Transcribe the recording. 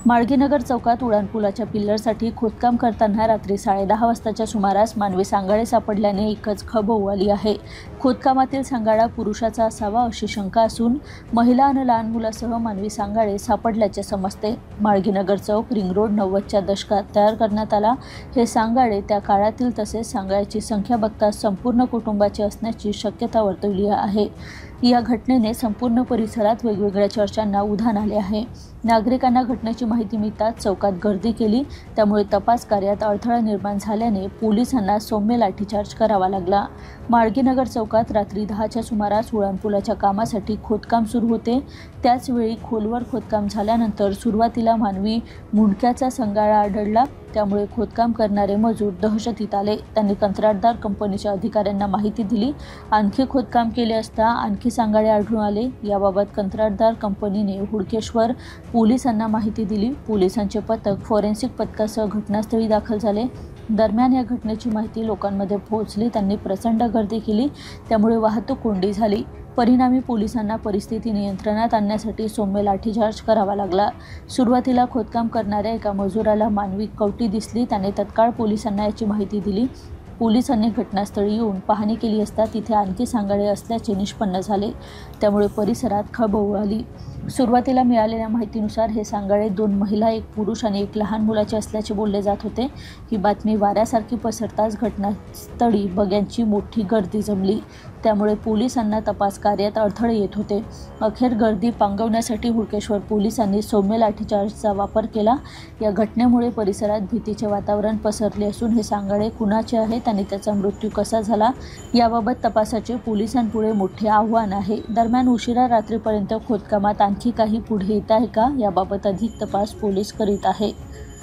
माळगीनगर चौकात उड्डाणपुलाच्या पिल्लरसाठी खोदकाम करताना रात्री 10:30 वाजताच्या सुमारास मानवी सांगाडे सापडल्याने एकच खळबळ उडाली आहे। खोदकामातील सांगाडा पुरुषाचा असावा अशी शंका असून महिला आणि लहान मुलासह मानवी सांगाडे सापडल्याचे समजते। माळगीनगर चौक रिंग रोड 90च्या दशकात तयार करण्यात आला। हे सांगाडे त्या काळातील तसेच सांगाड्याची संख्या बघता संपूर्ण कुटुंबाची असण्याची शक्यता वर्तवली आहे। या घटनेने संपूर्ण परिसरात वेगवेगळ्या चर्चांना उधाण आले आहे। नागरिकांना घटनेची माहिती मिळताच चौकात गर्दी केली, त्यामुळे तपास कार्यात अडथळा निर्माण झाल्याने पोलिसांना सौम्य लाठीचार्ज करावा लागला। माळगीनगर चौकात रात्री 10च्या सुमारास उड्डाणपुलाच्या कामासाठी खोदकाम सुरू होते। त्याचवेळी खोलवर खोदकाम झाल्यानंतर सुरुवातीला मानवी मुंडक्याचा सांगाडा आढळला, त्यामुळे खोदकाम करणारे मजूर दहशतीत आले। त्यांनी कंत्राटदार कंपनीच्या अधिकाऱ्यांना माहिती दिली। आणखी खोदकाम केले असता आणखी सांगाडे आढळून आले। याबाबत कंत्राटदार कंपनीने हुडकेश्वर पोलिसांना माहिती दिली। पोलिसांचे पथक फॉरेन्सिक पथकासह घटनास्थळी दाखल झाले। दरम्यान या घटनेची माहिती लोकांमध्ये पोहोचली, त्यांनी प्रचंड गर्दी केली, त्यामुळे वाहतूक कोंडी झाली। परिणामी पोलिसांना परिस्थिती नियंत्रणात आणण्यासाठी सौम्य लाठीचार्ज करावा लागला। सुरुवातीला खोदकाम करणाऱ्या एका मजुराला मानवी कवटी दिसली, त्याने तत्काळ पोलिसांना याची माहिती दिली। पोलिसांनी घटनास्थळी येऊन पाहणी केली असता तिथे आणखी सांगाडे असल्याचे निष्पन्न झाले, त्यामुळे परिसरात खळबळ उडाली। सुरुवातीला मिळालेल्या माहितीनुसार हे सांगाडे 2 महिला, 1 पुरुष आणि 1 लहान मुलाचे असल्याचे बोलले जात होते। ही बातमी वाऱ्यासारखी पसरताच घटनास्थळी बघ्यांची मोठी गर्दी जमली, त्यामुळे पोलिसांना तपास कार्यात अडथळे येत होते। अखेर गर्दी पांगवण्यासाठी हुडकेश्वर पोलिसांनी सौम्य लाठीचार्जचा वापर केला। या घटनेमुळे परिसरात भीतीचे वातावरण पसरले असून हे सांगाडे कुणाचे आहेत आणि त्याचा मृत्यू कसा झाला याबाबत तपासाचे पोलिसांपुढे मोठे आव्हान आहे। दरम्यान उशिरा रात्रीपर्यंत खोदकामात आणखी काही पुढे येत आहे का याबाबत अधिक तपास पोलीस करीत आहे।